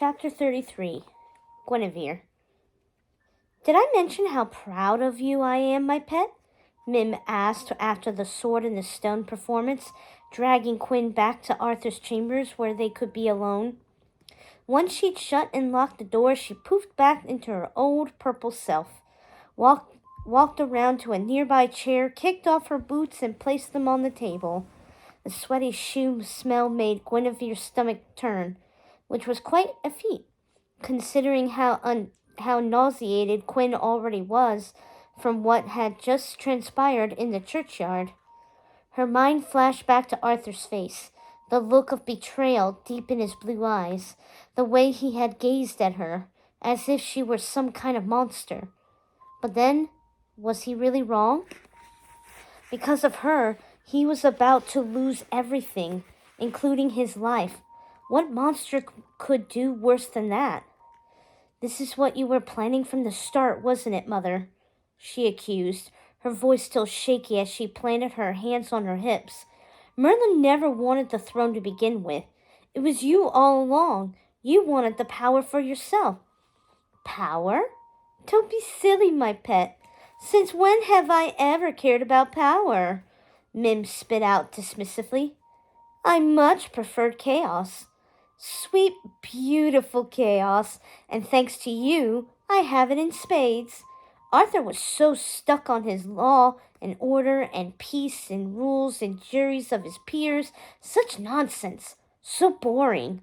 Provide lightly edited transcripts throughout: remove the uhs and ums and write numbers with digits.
Chapter 33. Guinevere. Did I mention how proud of you I am, my pet? Mim asked after the sword and the stone performance, dragging Quinn back to Arthur's chambers where they could be alone. Once she'd shut and locked the door, she poofed back into her old purple self, walked around to a nearby chair, kicked off her boots, and placed them on the table. The sweaty shoe smell made Guinevere's stomach turn, which was quite a feat, considering how nauseated Quinn already was from what had just transpired in the churchyard. Her mind flashed back to Arthur's face, the look of betrayal deep in his blue eyes, the way he had gazed at her, as if she were some kind of monster. But then, was he really wrong? Because of her, he was about to lose everything, including his life. What monster could do worse than that? This is what you were planning from the start, wasn't it, Mother? She accused, her voice still shaky as she planted her hands on her hips. Merlin never wanted the throne to begin with. It was you all along. You wanted the power for yourself. Power? Don't be silly, my pet. Since when have I ever cared about power? Mim spit out dismissively. I much preferred chaos. Sweet, beautiful chaos, and thanks to you, I have it in spades. Arthur was so stuck on his law and order and peace and rules and juries of his peers. Such nonsense. So boring.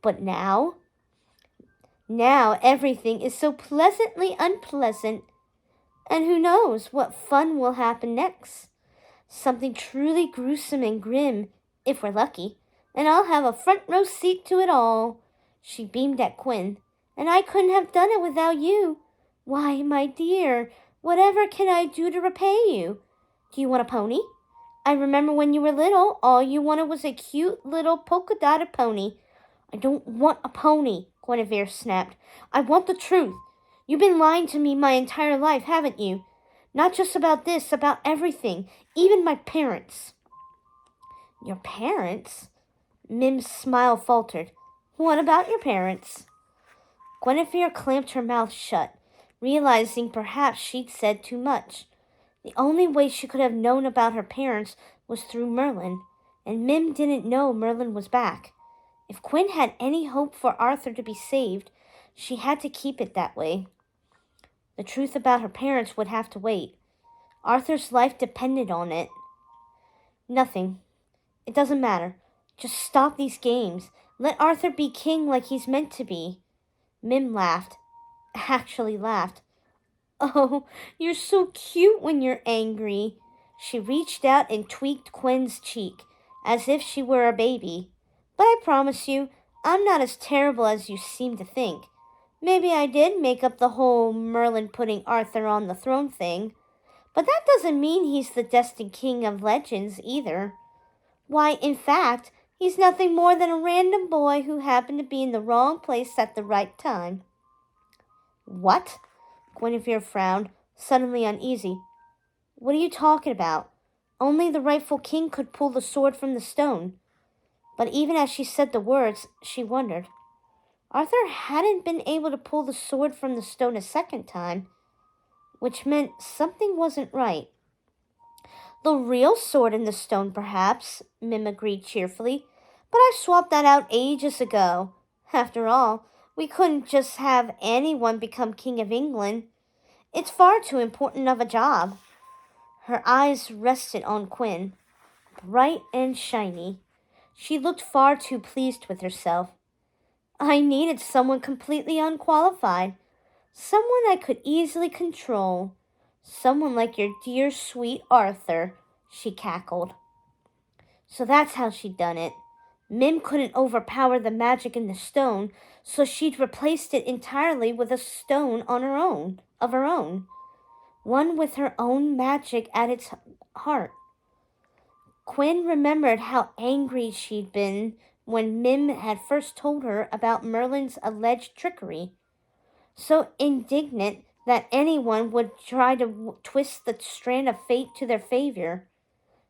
But now everything is so pleasantly unpleasant. And who knows what fun will happen next? Something truly gruesome and grim, if we're lucky. And I'll have a front row seat to it all. She beamed at Quinn. And I couldn't have done it without you. Why, my dear, whatever can I do to repay you? Do you want a pony? I remember when you were little, all you wanted was a cute little polka-dotted pony. I don't want a pony, Guinevere snapped. I want the truth. You've been lying to me my entire life, haven't you? Not just about this, about everything, even my parents. Your parents? Mim's smile faltered. What about your parents? Guinevere clamped her mouth shut, realizing perhaps she'd said too much. The only way she could have known about her parents was through Merlin, and Mim didn't know Merlin was back. If Quinn had any hope for Arthur to be saved, she had to keep it that way. The truth about her parents would have to wait. Arthur's life depended on it. Nothing. It doesn't matter. Just stop these games. Let Arthur be king like he's meant to be. Mim laughed. Actually laughed. Oh, you're so cute when you're angry. She reached out and tweaked Quinn's cheek, as if she were a baby. But I promise you, I'm not as terrible as you seem to think. Maybe I did make up the whole Merlin putting Arthur on the throne thing. But that doesn't mean he's the destined king of legends either. Why, in fact, he's nothing more than a random boy who happened to be in the wrong place at the right time. What? Guinevere frowned, suddenly uneasy. What are you talking about? Only the rightful king could pull the sword from the stone. But even as she said the words, she wondered. Arthur hadn't been able to pull the sword from the stone a second time, which meant something wasn't right. The real sword in the stone, perhaps, Mim agreed cheerfully, but I swapped that out ages ago. After all, we couldn't just have anyone become King of England. It's far too important of a job. Her eyes rested on Quinn, bright and shiny. She looked far too pleased with herself. I needed someone completely unqualified, someone I could easily control. Someone like your dear, sweet Arthur, she cackled. So that's how she'd done it. Mim couldn't overpower the magic in the stone, so she'd replaced it entirely with a stone of her own, one with her own magic at its heart. Quinn remembered how angry she'd been when Mim had first told her about Merlin's alleged trickery. So indignant that anyone would try to twist the strand of fate to their favor.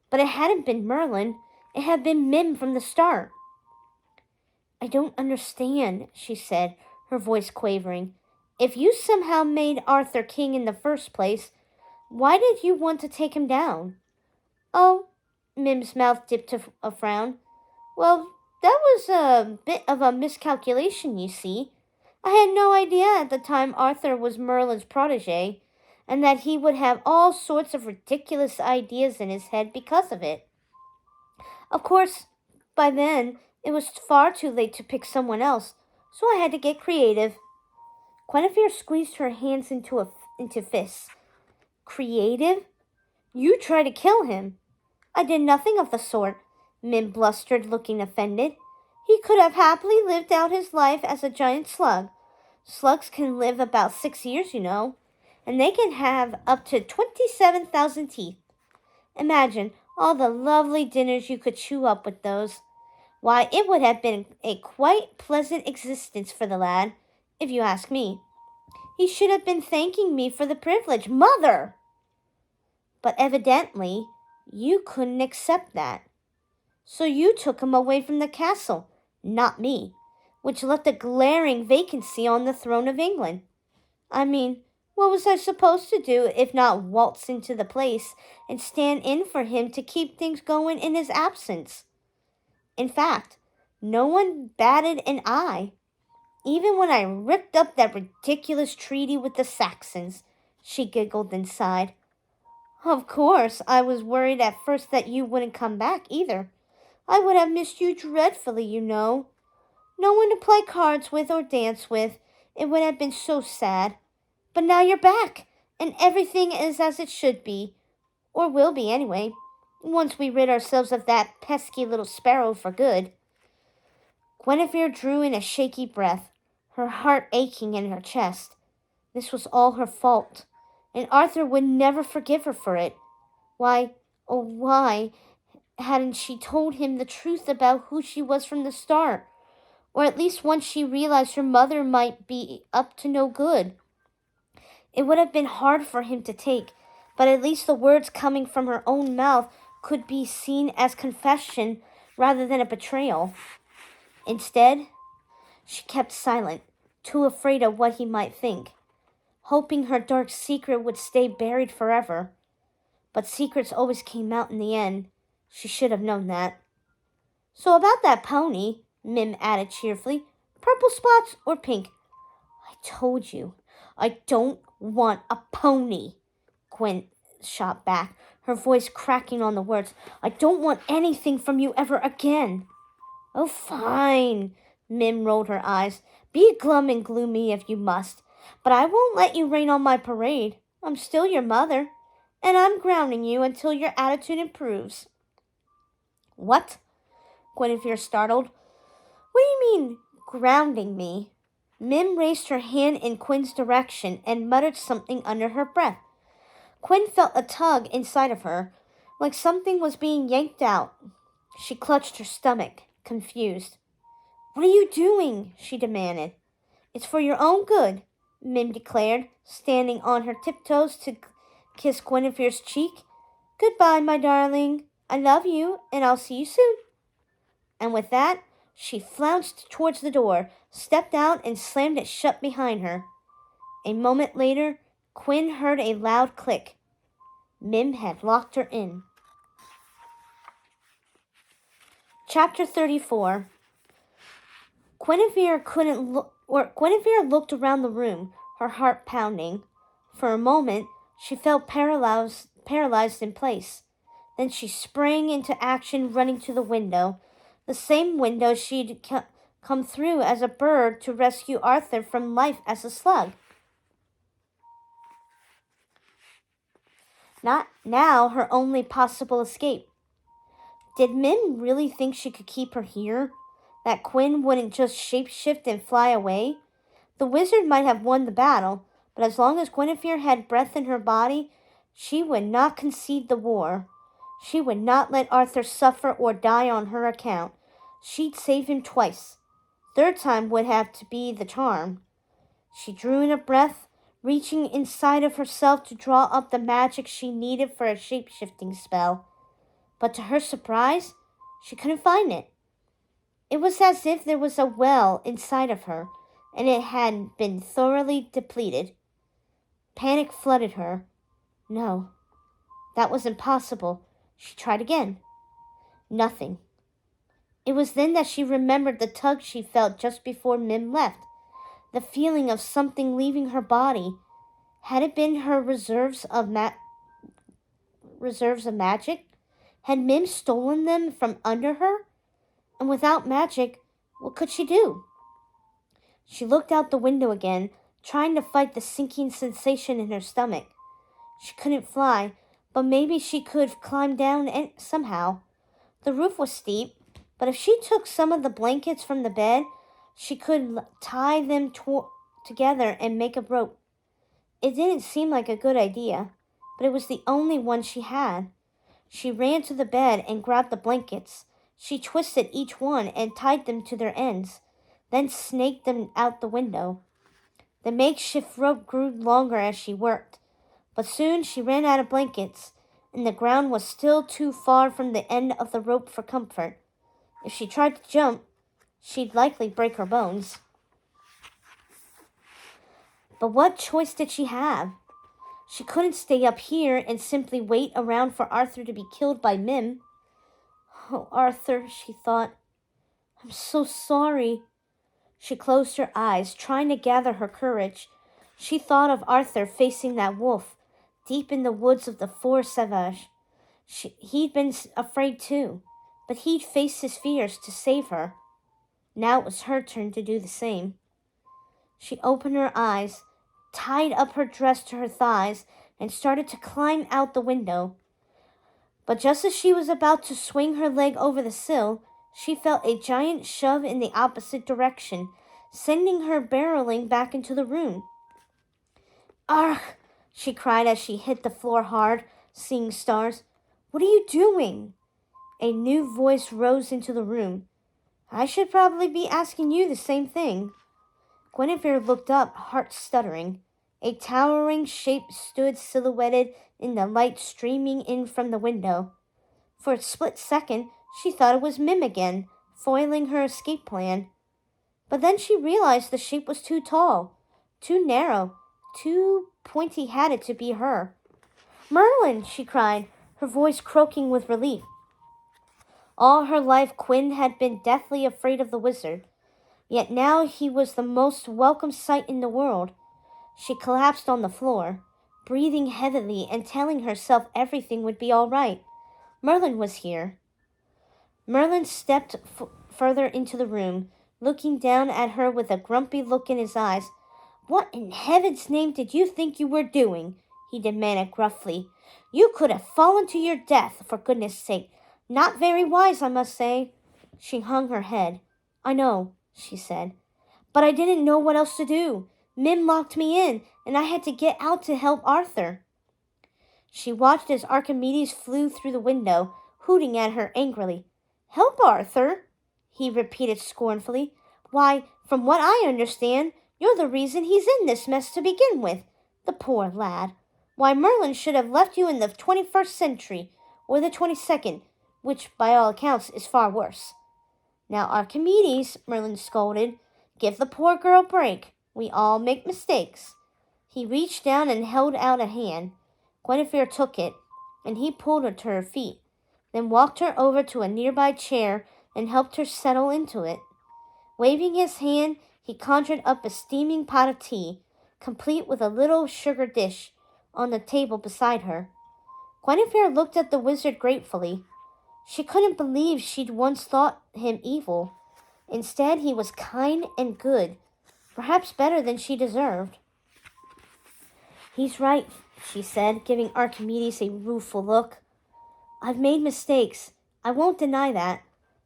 But it hadn't been Merlin. It had been Mim from the start. I don't understand, she said, her voice quavering. If you somehow made Arthur king in the first place, why did you want to take him down? Oh, Mim's mouth dipped to a frown. Well, that was a bit of a miscalculation, you see. I had no idea at the time Arthur was Merlin's protege, and that he would have all sorts of ridiculous ideas in his head because of it. Of course, by then, it was far too late to pick someone else, so I had to get creative. Guinevere squeezed her hands into fists. Creative? You tried to kill him. I did nothing of the sort, Mim blustered, looking offended. He could have happily lived out his life as a giant slug. Slugs can live about 6 years, you know, and they can have up to 27,000 teeth. Imagine all the lovely dinners you could chew up with those. Why, it would have been a quite pleasant existence for the lad, if you ask me. He should have been thanking me for the privilege, Mother! But evidently, you couldn't accept that. So you took him away from the castle, not me, which left a glaring vacancy on the throne of England. I mean, what was I supposed to do if not waltz into the place and stand in for him to keep things going in his absence? In fact, no one batted an eye, even when I ripped up that ridiculous treaty with the Saxons, she giggled and sighed. Of course, I was worried at first that you wouldn't come back either. I would have missed you dreadfully, you know. No one to play cards with or dance with. It would have been so sad. But now you're back, and everything is as it should be, or will be anyway, once we rid ourselves of that pesky little sparrow for good. Guinevere drew in a shaky breath, her heart aching in her chest. This was all her fault, and Arthur would never forgive her for it. Why, oh why, hadn't she told him the truth about who she was from the start? Or at least once she realized her mother might be up to no good. It would have been hard for him to take, but at least the words coming from her own mouth could be seen as confession rather than a betrayal. Instead, she kept silent, too afraid of what he might think, hoping her dark secret would stay buried forever. But secrets always came out in the end. She should have known that. So about that pony, Mim added cheerfully, purple spots or pink? I told you, I don't want a pony, Gwen shot back, her voice cracking on the words. I don't want anything from you ever again. Oh, fine, Mim rolled her eyes. Be glum and gloomy if you must, but I won't let you rain on my parade. I'm still your mother, and I'm grounding you until your attitude improves. What? Guinevere startled. What do you mean, grounding me? Mim raised her hand in Quinn's direction and muttered something under her breath. Quinn felt a tug inside of her, like something was being yanked out. She clutched her stomach, confused. What are you doing? She demanded. It's for your own good, Mim declared, standing on her tiptoes to kiss Guinevere's cheek. Goodbye, my darling. I love you, and I'll see you soon. And with that, she flounced towards the door, stepped out, and slammed it shut behind her. A moment later, Quinn heard a loud click. Mim had locked her in. Chapter 34. Guinevere looked around the room, her heart pounding. For a moment, she felt paralyzed in place. Then she sprang into action, running to the window, the same window she'd come through as a bird to rescue Arthur from life as a slug. Not now her only possible escape. Did Mim really think she could keep her here? That Quinn wouldn't just shapeshift and fly away? The wizard might have won the battle, but as long as Guinevere had breath in her body, she would not concede the war. She would not let Arthur suffer or die on her account. She'd save him twice. Third time would have to be the charm. She drew in a breath, reaching inside of herself to draw up the magic she needed for a shape-shifting spell. But to her surprise, she couldn't find it. It was as if there was a well inside of her, and it had been thoroughly depleted. Panic flooded her. No, that was impossible. She tried again. Nothing. It was then that she remembered the tug she felt just before Mim left, the feeling of something leaving her body. Had it been her reserves of magic? Had Mim stolen them from under her? And without magic, what could she do? She looked out the window again, trying to fight the sinking sensation in her stomach. She couldn't fly, but maybe she could climb down somehow. The roof was steep, but if she took some of the blankets from the bed, she could tie them together and make a rope. It didn't seem like a good idea, but it was the only one she had. She ran to the bed and grabbed the blankets. She twisted each one and tied them to their ends, then snaked them out the window. The makeshift rope grew longer as she worked, but soon she ran out of blankets, and the ground was still too far from the end of the rope for comfort. If she tried to jump, she'd likely break her bones. But what choice did she have? She couldn't stay up here and simply wait around for Arthur to be killed by Mim. Oh, Arthur, she thought. I'm so sorry. She closed her eyes, trying to gather her courage. She thought of Arthur facing that wolf, deep in the woods of the Forest Sauvage. He'd been afraid too, but he'd faced his fears to save her. Now it was her turn to do the same. She opened her eyes, tied up her dress to her thighs, and started to climb out the window. But just as she was about to swing her leg over the sill, she felt a giant shove in the opposite direction, sending her barreling back into the room. "Argh!" she cried as she hit the floor hard, seeing stars. "What are you doing?" A new voice rose into the room. "I should probably be asking you the same thing." Guinevere looked up, heart stuttering. A towering shape stood silhouetted in the light streaming in from the window. For a split second, she thought it was Mim again, foiling her escape plan. But then she realized the shape was too tall, too narrow, too pointy-hatted to be her. "Merlin!" she cried, her voice croaking with relief. All her life, Quinn had been deathly afraid of the wizard, yet now he was the most welcome sight in the world. She collapsed on the floor, breathing heavily and telling herself everything would be all right. Merlin was here. Merlin stepped further into the room, looking down at her with a grumpy look in his eyes. "What in heaven's name did you think you were doing?" he demanded gruffly. "You could have fallen to your death, for goodness sake. Not very wise, I must say." She hung her head. "I know," she said, "but I didn't know what else to do. Mim locked me in, and I had to get out to help Arthur." She watched as Archimedes flew through the window, hooting at her angrily. "Help Arthur?" he repeated scornfully. "Why, from what I understand, you're the reason he's in this mess to begin with. The poor lad. Why, Merlin should have left you in the 21st century, or the 22nd, which, by all accounts, is far worse." "Now, Archimedes," Merlin scolded, "give the poor girl a break. We all make mistakes." He reached down and held out a hand. Guinevere took it, and he pulled her to her feet, then walked her over to a nearby chair and helped her settle into it. Waving his hand, he conjured up a steaming pot of tea, complete with a little sugar dish, on the table beside her. Guinevere looked at the wizard gratefully. She couldn't believe she'd once thought him evil. Instead, he was kind and good, perhaps better than she deserved. "He's right," she said, giving Archimedes a rueful look. "I've made mistakes. I won't deny that.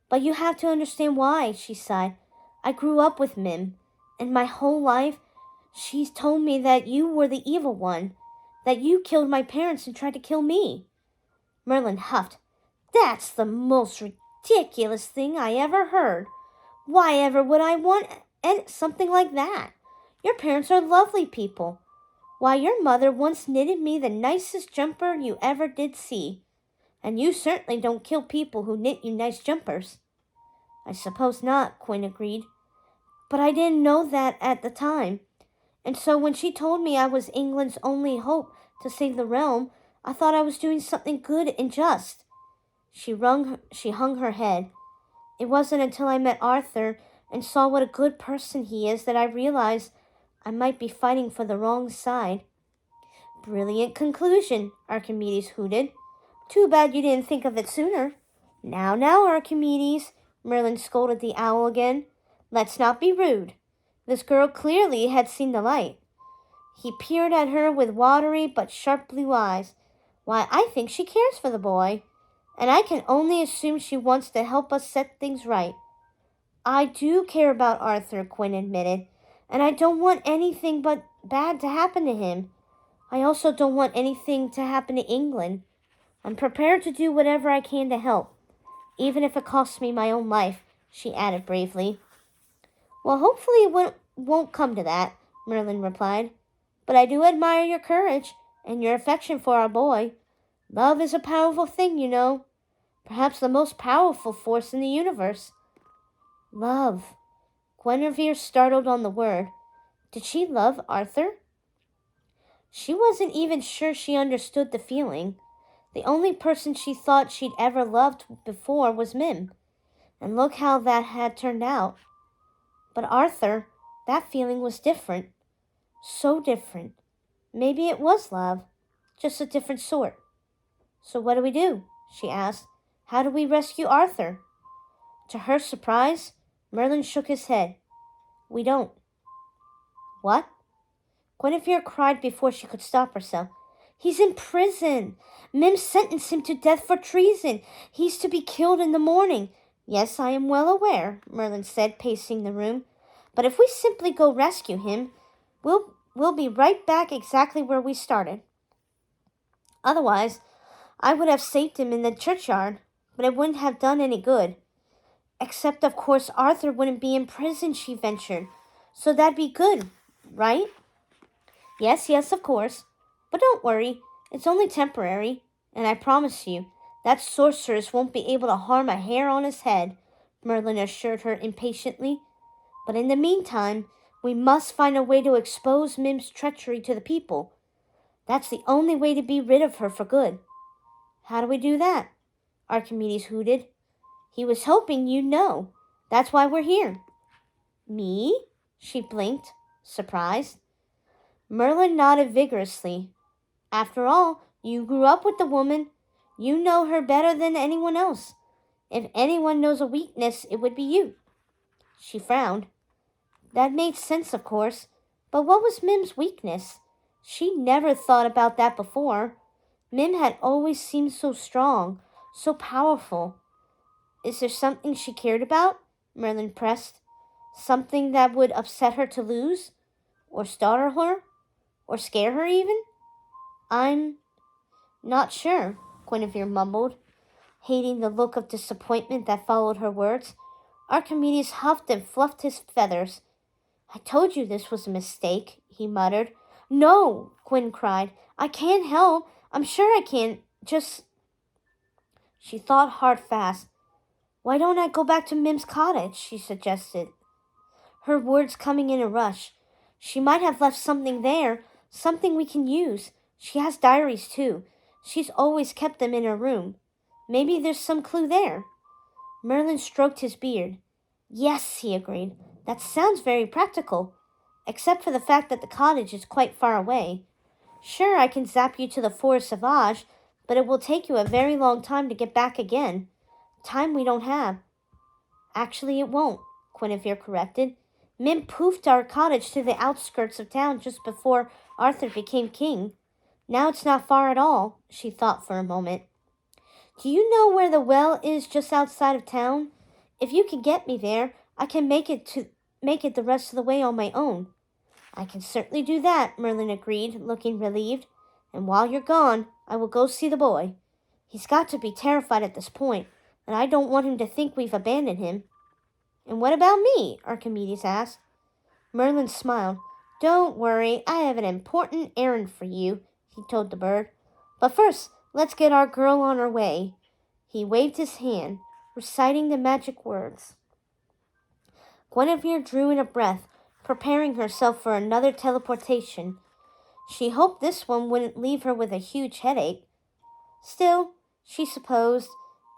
But you have to understand why," she sighed. "I grew up with Mim, and my whole life she's told me that you were the evil one, that you killed my parents and tried to kill me." Merlin huffed. "That's the most ridiculous thing I ever heard. Why ever would I want something like that? Your parents are lovely people. Why, your mother once knitted me the nicest jumper you ever did see. And you certainly don't kill people who knit you nice jumpers." I suppose not, Quinn agreed. But I didn't know that at the time. And so when she told me I was England's only hope to save the realm, I thought I was doing something good and just. She hung her head. It wasn't until I met Arthur and saw what a good person he is that I realized I might be fighting for the wrong side. Brilliant conclusion, Archimedes hooted. Too bad you didn't think of it sooner. Now, Archimedes, Merlin scolded the owl again. Let's not be rude. This girl clearly had seen the light. He peered at her with watery but sharp blue eyes. Why, I think she cares for the boy, and I can only assume she wants to help us set things right. I do care about Arthur, Quinn admitted, and I don't want anything but bad to happen to him. I also don't want anything to happen to England. I'm prepared to do whatever I can to help, even if it costs me my own life, she added bravely. Well, hopefully it won't come to that, Merlin replied. But I do admire your courage and your affection for our boy. Love is a powerful thing, you know. Perhaps the most powerful force in the universe. Love. Guinevere startled on the word. Did she love Arthur? She wasn't even sure she understood the feeling. The only person she thought she'd ever loved before was Mim. And look how that had turned out. But Arthur, that feeling was different. So different. Maybe it was love, just a different sort. So what do we do? She asked. How do we rescue Arthur? To her surprise, Merlin shook his head. We don't. What? Guinevere cried before she could stop herself. He's in prison. Mim sentenced him to death for treason. He's to be killed in the morning. Yes, I am well aware, Merlin said, pacing the room. But if we simply go rescue him, we'll be right back exactly where we started. Otherwise, I would have saved him in the churchyard, but it wouldn't have done any good. Except, of course, Arthur wouldn't be in prison, she ventured. So that'd be good, right? Yes, of course. But don't worry, it's only temporary, and I promise you, that sorceress won't be able to harm a hair on his head, Merlin assured her impatiently. But in the meantime, we must find a way to expose Mim's treachery to the people. That's the only way to be rid of her for good. How do we do that? Archimedes hooted. He was hoping you'd know. That's why we're here. Me? She blinked, surprised. Merlin nodded vigorously. After all, you grew up with the woman. You know her better than anyone else. If anyone knows a weakness, it would be you. She frowned. That made sense, of course. But what was Mim's weakness? She never thought about that before. Mim had always seemed so strong, so powerful. Is there something she cared about? Merlin pressed. Something that would upset her to lose? Or startle her? Or scare her even? I'm not sure, Guinevere mumbled, hating the look of disappointment that followed her words. Archimedes huffed and fluffed his feathers. I told you this was a mistake, he muttered. No, Gwyn cried. I can't help. I'm sure I can. Just... She thought hard fast. Why don't I go back to Mim's cottage, she suggested, her words coming in a rush. She might have left something there, something we can use. She has diaries, too. She's always kept them in her room. Maybe there's some clue there. Merlin stroked his beard. Yes, he agreed. That sounds very practical, except for the fact that the cottage is quite far away. Sure, I can zap you to the Forest Sauvage, but it will take you a very long time to get back again. Time we don't have. Actually, it won't, Guinevere corrected. Mim poofed our cottage to the outskirts of town just before Arthur became king. Now it's not far at all, she thought for a moment. Do you know where the well is just outside of town? If you can get me there, I can make it the rest of the way on my own. I can certainly do that, Merlin agreed, looking relieved. And while you're gone, I will go see the boy. He's got to be terrified at this point, and I don't want him to think we've abandoned him. And what about me? Archimedes asked. Merlin smiled. Don't worry, I have an important errand for you, he told the bird. But first, let's get our girl on her way. He waved his hand, reciting the magic words. Guinevere drew in a breath, preparing herself for another teleportation. She hoped this one wouldn't leave her with a huge headache. Still, she supposed,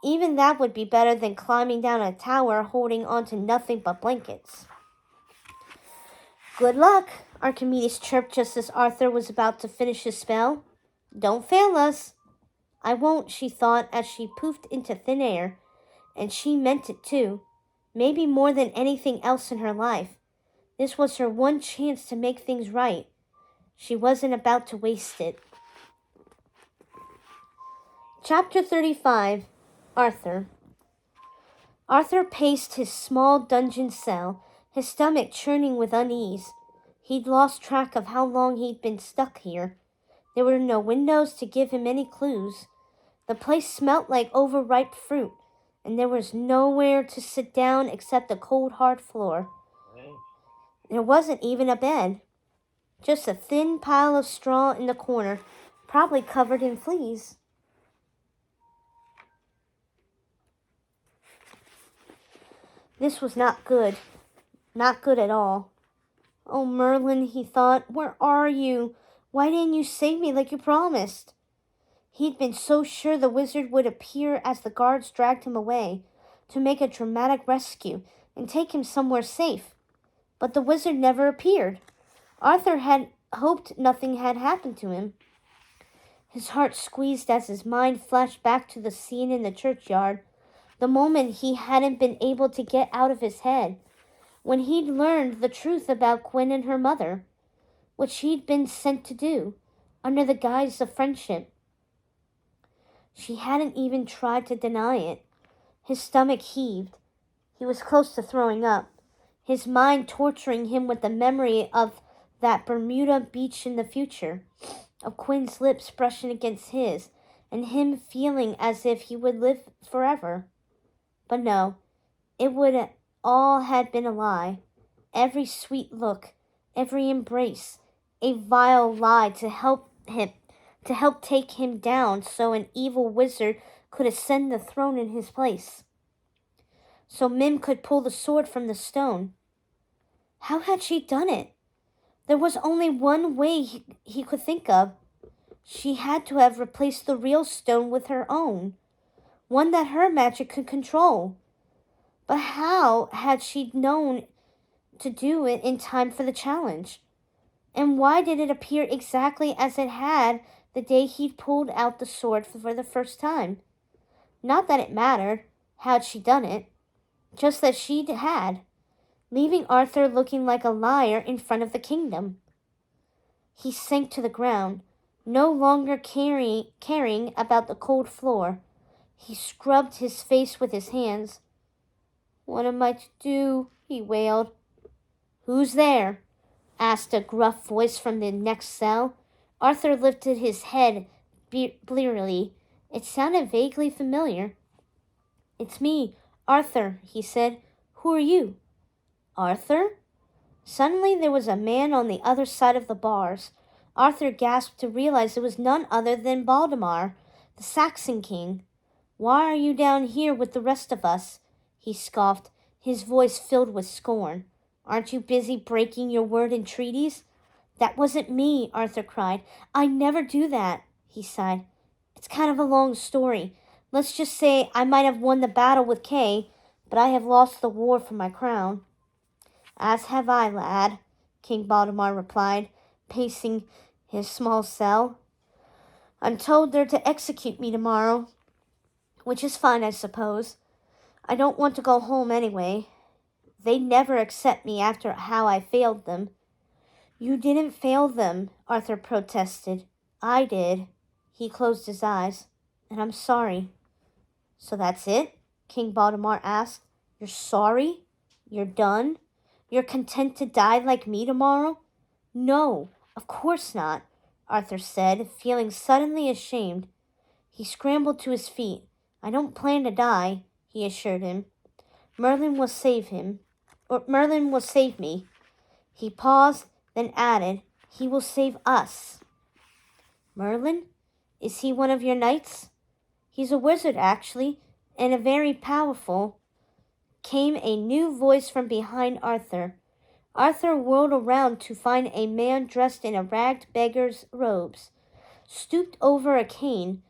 even that would be better than climbing down a tower holding onto nothing but blankets. Good luck, Archimedes chirped just as Arthur was about to finish his spell. Don't fail us. I won't, she thought as she poofed into thin air, and she meant it too. Maybe more than anything else in her life. This was her one chance to make things right. She wasn't about to waste it. Chapter 35. Arthur. Arthur paced his small dungeon cell, his stomach churning with unease. He'd lost track of how long he'd been stuck here. There were no windows to give him any clues. The place smelt like overripe fruit, and there was nowhere to sit down except the cold, hard floor. There wasn't even a bed. Just a thin pile of straw in the corner, probably covered in fleas. This was not good. Not good at all. Oh, Merlin, he thought, where are you? Why didn't you save me like you promised? He'd been so sure the wizard would appear as the guards dragged him away to make a dramatic rescue and take him somewhere safe. But the wizard never appeared. Arthur had hoped nothing had happened to him. His heart squeezed as his mind flashed back to the scene in the churchyard, the moment he hadn't been able to get out of his head, when he'd learned the truth about Gwen and her mother, what she'd been sent to do, under the guise of friendship. She hadn't even tried to deny it. His stomach heaved. He was close to throwing up, his mind torturing him with the memory of that Bermuda beach in the future, of Quinn's lips brushing against his, and him feeling as if he would live forever. But no, it would all had been a lie. Every sweet look, every embrace, a vile lie to help take him down so an evil wizard could ascend the throne in his place. So Mim could pull the sword from the stone. How had she done it? There was only one way he could think of. She had to have replaced the real stone with her own, one that her magic could control. But how had she known to do it in time for the challenge? And why did it appear exactly as it had the day he'd pulled out the sword for the first time? Not that it mattered how'd she done it, just that she had, leaving Arthur looking like a liar in front of the kingdom. He sank to the ground, no longer caring about the cold floor. He scrubbed his face with his hands. What am I to do? He wailed. Who's there? Asked a gruff voice from the next cell. Arthur lifted his head blearily. It sounded vaguely familiar. It's me, Arthur, he said. Who are you? Arthur? Suddenly there was a man on the other side of the bars. Arthur gasped to realize it was none other than Valdemar, the Saxon king. Why are you down here with the rest of us? He scoffed, his voice filled with scorn. Aren't you busy breaking your word and treaties? That wasn't me, Arthur cried. I never do that, he sighed. It's kind of a long story. Let's just say I might have won the battle with Kay, but I have lost the war for my crown. As have I, lad, King Valdemar replied, pacing his small cell. I'm told they're to execute me tomorrow, which is fine, I suppose. I don't want to go home anyway. They'd never accept me after how I failed them. You didn't fail them, Arthur protested. I did. He closed his eyes. And I'm sorry. So that's it? King Valdemar asked. You're sorry? You're done? You're content to die like me tomorrow? No, of course not, Arthur said, feeling suddenly ashamed. He scrambled to his feet. I don't plan to die, he assured him. Merlin will save me. He paused, then added, he will save us. Merlin? Is he one of your knights? He's a wizard, actually, and a very powerful. came a new voice from behind Arthur. Arthur whirled around to find a man dressed in a ragged beggar's robes, stooped over a cane.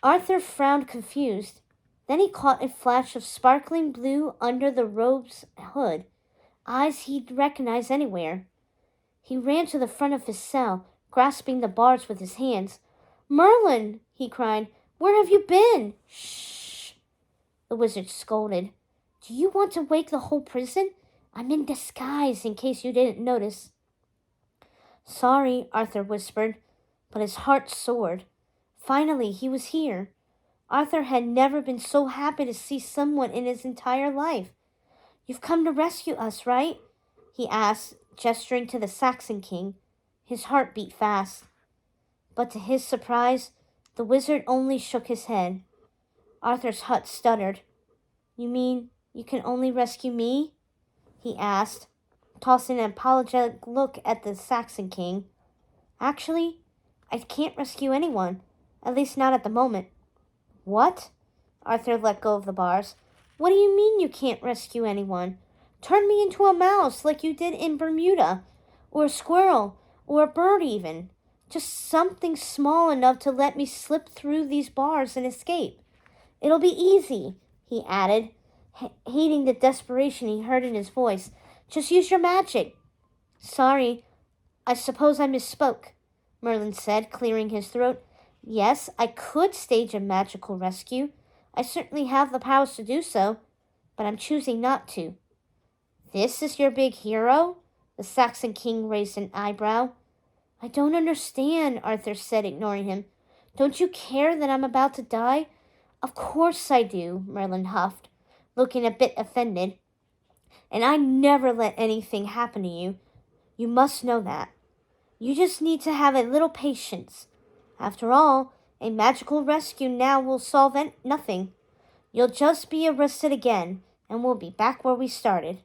Arthur frowned confused. Then he caught a flash of sparkling blue under the robe's hood, eyes he'd recognize anywhere. He ran to the front of his cell, grasping the bars with his hands. "Merlin!" he cried. "Where have you been?" "Shh!" the wizard scolded. "Do you want to wake the whole prison? I'm in disguise, in case you didn't notice." "Sorry," Arthur whispered, but his heart soared. Finally, he was here. Arthur had never been so happy to see someone in his entire life. "You've come to rescue us, right?" he asked, gesturing to the Saxon king. His heart beat fast. But to his surprise, the wizard only shook his head. Arthur's heart stuttered. "You mean you can only rescue me?" he asked, tossing an apologetic look at the Saxon king. "Actually, I can't rescue anyone, at least not at the moment." "What?" Arthur let go of the bars. "What do you mean you can't rescue anyone? Turn me into a mouse like you did in Bermuda, or a squirrel, or a bird even. Just something small enough to let me slip through these bars and escape. It'll be easy," he added, hating the desperation he heard in his voice. "Just use your magic." "Sorry, I suppose I misspoke," Merlin said, clearing his throat. "Yes, I could stage a magical rescue. I certainly have the powers to do so, but I'm choosing not to." "This is your big hero?" The Saxon king raised an eyebrow. "I don't understand," Arthur said, ignoring him. "Don't you care that I'm about to die?" "Of course I do," Merlin huffed, looking a bit offended. "And I never let anything happen to you. You must know that. You just need to have a little patience. After all, a magical rescue now will solve nothing. You'll just be arrested again, and we'll be back where we started.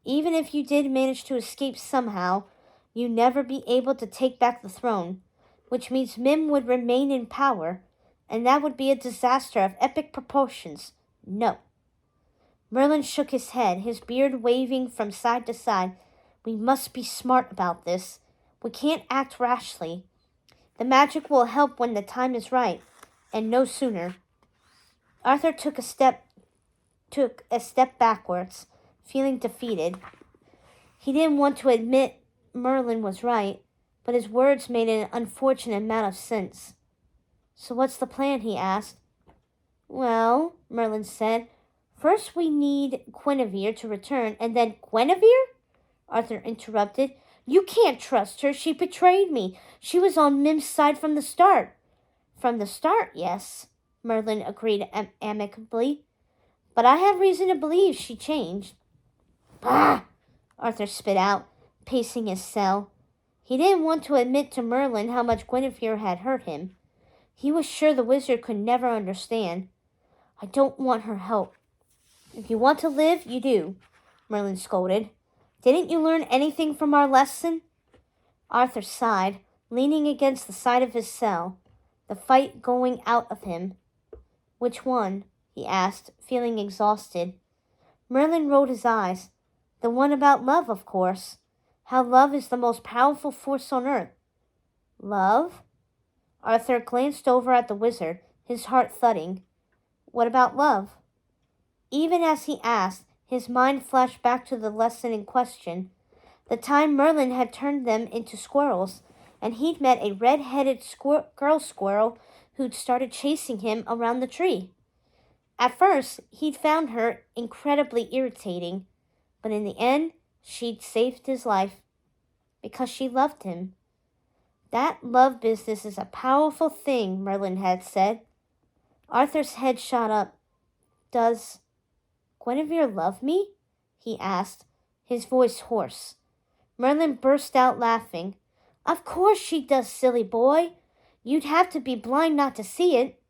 Even if you did manage to escape somehow, you'd never be able to take back the throne, which means Mim would remain in power, and that would be a disaster of epic proportions. No." Merlin shook his head, his beard waving from side to side. "We must be smart about this. We can't act rashly. The magic will help when the time is right, and no sooner." Arthur took a step backwards, feeling defeated. He didn't want to admit Merlin was right, but his words made an unfortunate amount of sense. "So what's the plan?" he asked. "Well," Merlin said, "first we need Guinevere to return, and then—" "Guinevere?" Arthur interrupted. "You can't trust her. She betrayed me. She was on Mim's side from the start." "From the start, yes," Merlin agreed amicably. "But I have reason to believe she changed." "Bah!" Arthur spit out, pacing his cell. He didn't want to admit to Merlin how much Guinevere had hurt him. He was sure the wizard could never understand. "I don't want her help." "If you want to live, you do," Merlin scolded. "Didn't you learn anything from our lesson?" Arthur sighed, leaning against the side of his cell, the fight going out of him. "Which one?" he asked, feeling exhausted. Merlin rolled his eyes. "The one about love, of course. How love is the most powerful force on earth." "Love?" Arthur glanced over at the wizard, his heart thudding. "What about love?" Even as he asked, his mind flashed back to the lesson in question. The time Merlin had turned them into squirrels, and he'd met a red-headed girl squirrel who'd started chasing him around the tree. At first, he'd found her incredibly irritating, but in the end, she'd saved his life because she loved him. "That love business is a powerful thing," Merlin had said. Arthur's head shot up. "Does Guinevere love me?" he asked, his voice hoarse. Merlin burst out laughing. "Of course she does, silly boy. You'd have to be blind not to see it."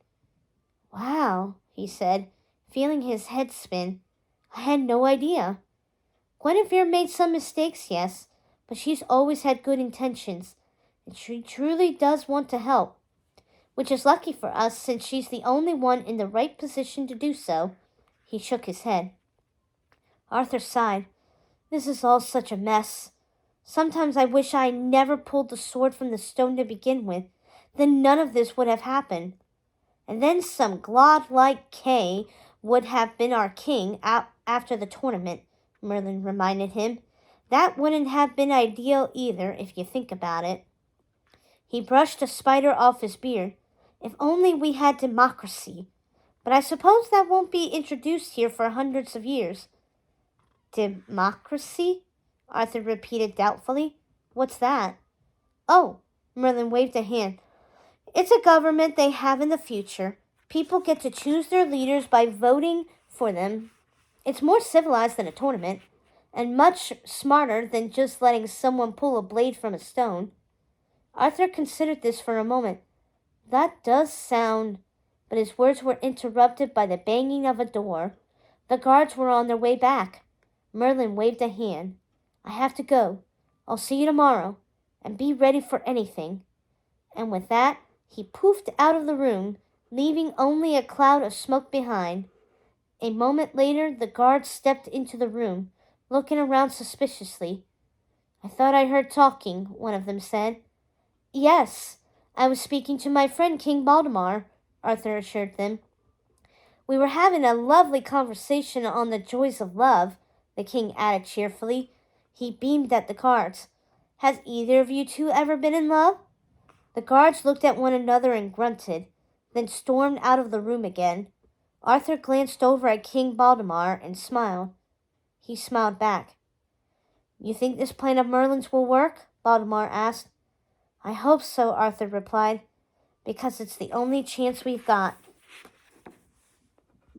"Wow," he said, feeling his head spin. "I had no idea. Guinevere made some mistakes, yes, but she's always had good intentions, and she truly does want to help, which is lucky for us since she's the only one in the right position to do so." He shook his head. Arthur sighed. This is all such a mess. Sometimes I wish I never pulled the sword from the stone to begin with. Then none of this would have happened. And then some glod like Kay would have been our king after the tournament, Merlin reminded him. That wouldn't have been ideal either, if you think about it. He brushed a spider off his beard. If only we had democracy. But I suppose that won't be introduced here for hundreds of years. Democracy? Arthur repeated doubtfully. What's that? Oh, Merlin waved a hand. It's a government they have in the future. People get to choose their leaders by voting for them. It's more civilized than a tournament, and much smarter than just letting someone pull a blade from a stone. Arthur considered this for a moment. That does sound... But his words were interrupted by the banging of a door. The guards were on their way back. Merlin waved a hand. I have to go. I'll see you tomorrow, and be ready for anything. And with that, he poofed out of the room, leaving only a cloud of smoke behind. A moment later, the guards stepped into the room, looking around suspiciously. I thought I heard talking, one of them said. Yes, I was speaking to my friend King Baldemar, Arthur assured them. We were having a lovely conversation on the joys of love, the king added cheerfully. He beamed at the guards. Has either of you two ever been in love? The guards looked at one another and grunted, then stormed out of the room again. Arthur glanced over at King Baldemar and smiled. He smiled back. You think this plan of Merlin's will work? Baldemar asked. I hope so, Arthur replied, because it's the only chance we've got.